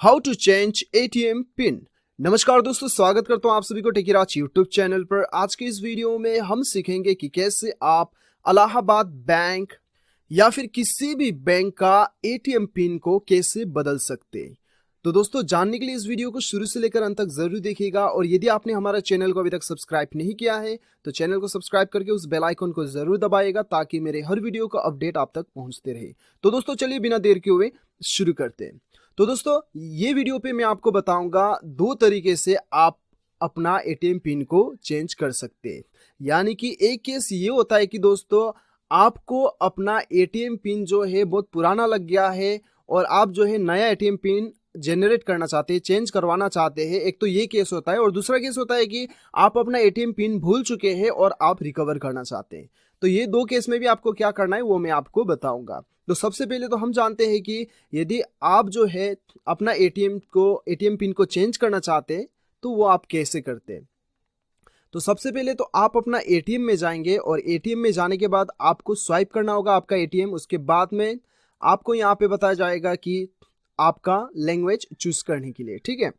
How to change ATM PIN. नमस्कार दोस्तों, स्वागत करता हूं आप सभी को टेकीराज यूट्यूब चैनल पर। आज के इस वीडियो में हम सीखेंगे कि कैसे आप इलाहाबाद बैंक या फिर किसी भी बैंक का एटीएम पिन को कैसे बदल सकते हैं। तो दोस्तों, जानने के लिए इस वीडियो को शुरू से लेकर अंत तक जरूर देखिएगा और यदि आपने हमारा चैनल को अभी तक सब्सक्राइब नहीं किया है तो चैनल को सब्सक्राइब करके उस बेल आइकन को जरूर दबाइएगा ताकि मेरे हर वीडियो का अपडेट आप तक पहुंचते रहे। तो दोस्तों, चलिए बिना देर के हुए शुरू करते हैं। तो दोस्तों, ये वीडियो पे मैं आपको बताऊंगा दो तरीके से आप अपना एटीएम पिन को चेंज कर सकते हैं। यानी कि एक केस ये होता है कि दोस्तों, आपको अपना एटीएम पिन जो है बहुत पुराना लग गया है और आप जो है नया एटीएम पिन जनरेट करना चाहते हैं, चेंज करवाना चाहते हैं। एक तो ये केस होता है और दूसरा केस होता है कि आप अपना एटीएम पिन भूल चुके हैं और आप रिकवर करना चाहते हैं। तो ये दो केस में भी आपको क्या करना है वो मैं आपको बताऊंगा। तो सबसे पहले तो हम जानते हैं कि यदि आप जो है अपना एटीएम पिन को चेंज करना चाहते हैं तो वो आप कैसे करते हैं। तो सबसे पहले तो आप अपना एटीएम में जाएंगे और एटीएम में जाने के बाद आपको स्वाइप करना होगा आपका एटीएम। उसके बाद में आपको यहाँ पे बताया जाएगा कि आपका लैंग्वेज चूज करने के लिए, ठीक है।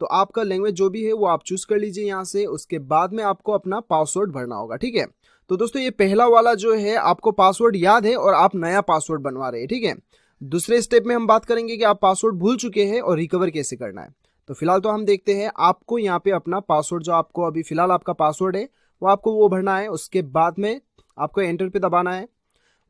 तो आपका लैंग्वेज जो भी है वो आप चूज कर लीजिए यहाँ से। उसके बाद में आपको अपना पासवर्ड भरना होगा, ठीक है। तो दोस्तों, ये पहला वाला जो है आपको पासवर्ड याद है और आप नया पासवर्ड बनवा रहे हैं, ठीक है। दूसरे स्टेप में हम बात करेंगे कि आप पासवर्ड भूल चुके हैं और रिकवर कैसे करना है। तो फिलहाल तो हम देखते हैं, आपको यहाँ पे अपना पासवर्ड जो आपको अभी फिलहाल आपका पासवर्ड है वो भरना है। उसके बाद में आपको एंटर पे दबाना है।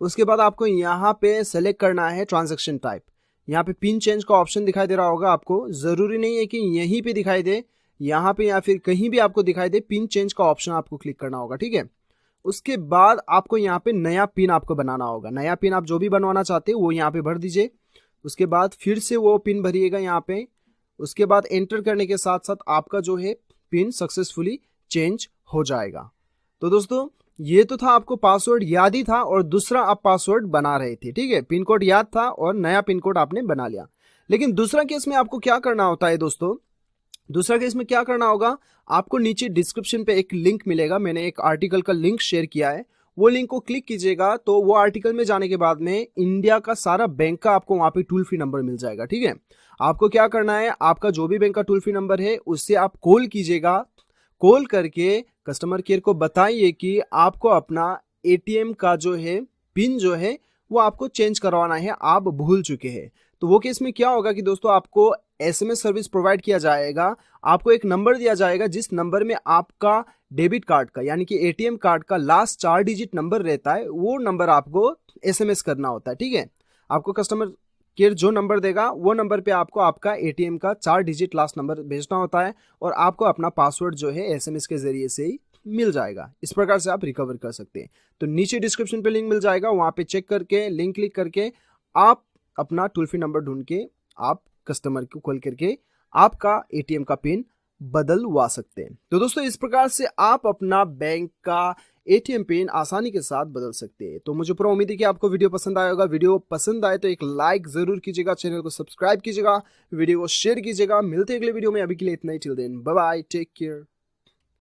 उसके बाद आपको यहाँ पे सेलेक्ट करना है ट्रांजेक्शन टाइप। यहाँ पे पिन चेंज का ऑप्शन दिखाई दे रहा होगा आपको। जरूरी नहीं है कि यहीं पे दिखाई दे, यहाँ पे या फिर कहीं भी आपको दिखाई दे, पिन चेंज का ऑप्शन आपको क्लिक करना होगा, ठीक है। उसके बाद आपको यहाँ पे नया पिन आपको बनाना होगा। नया पिन आप जो भी बनवाना चाहते हो वो यहाँ पे भर दीजिए। उसके बाद फिर से वो पिन भरिएगा यहाँ पे। उसके बाद एंटर करने के साथ साथ आपका जो है पिन सक्सेसफुली चेंज हो जाएगा। तो दोस्तों, ये तो था आपको पासवर्ड याद ही था और दूसरा आप पासवर्ड बना रहे थे, ठीक है। पिन कोड याद था और नया पिन कोड आपने बना लिया। लेकिन दूसरा केस में आपको क्या करना होता है दोस्तों, दूसरा केस में क्या करना होगा, आपको नीचे डिस्क्रिप्शन पे एक लिंक मिलेगा। मैंने एक आर्टिकल का लिंक शेयर किया है, वो लिंक को क्लिक कीजिएगा तो वो आर्टिकल में जाने के बाद में इंडिया का सारा बैंक का आपको वहां पे टोल फ्री नंबर मिल जाएगा, ठीक है। आपको क्या करना है, आपका जो भी बैंक का टोल फ्री नंबर है उससे आप कॉल कीजिएगा। कॉल करके कस्टमर केयर को बताइए कि आपको अपना एटीएम का जो है पिन जो है वो आपको चेंज करवाना है, आप भूल चुके हैं। तो वो केस में क्या होगा कि दोस्तों, आपको एसएमएस सर्विस प्रोवाइड किया जाएगा। आपको एक नंबर दिया जाएगा जिस नंबर में आपका डेबिट कार्ड का यानी कि एटीएम कार्ड का लास्ट 4 डिजिट नंबर रहता है, वो नंबर आपको एसएमएस करना होता है, ठीक है। आपको कस्टमर केयर जो नंबर देगा वो नंबर पे आपको आपका एटीएम का 4 डिजिट लास्ट नंबर भेजना होता है और आपको अपना पासवर्ड जो है एसएमएस के जरिए से ही मिल जाएगा। इस प्रकार से आप रिकवर कर सकते हैं। तो नीचे डिस्क्रिप्शन पे लिंक मिल जाएगा, वहां पे चेक करके लिंक क्लिक करके आप अपना टोल फ्री नंबर ढूंढ के आप कस्टमर को कॉल करके आपका एटीएम का पिन बदलवा सकते हैं। तो दोस्तों, इस प्रकार से आप अपना बैंक का एटीएम पिन आसानी के साथ बदल सकते हैं। तो मुझे पूरा उम्मीद है कि आपको वीडियो पसंद आया होगा। वीडियो पसंद आए तो एक लाइक जरूर कीजिएगा, चैनल को सब्सक्राइब कीजिएगा, वीडियो को शेयर कीजिएगा। मिलते हैं अगले वीडियो में, अभी के लिए इतना ही। Till then bye bye, take care.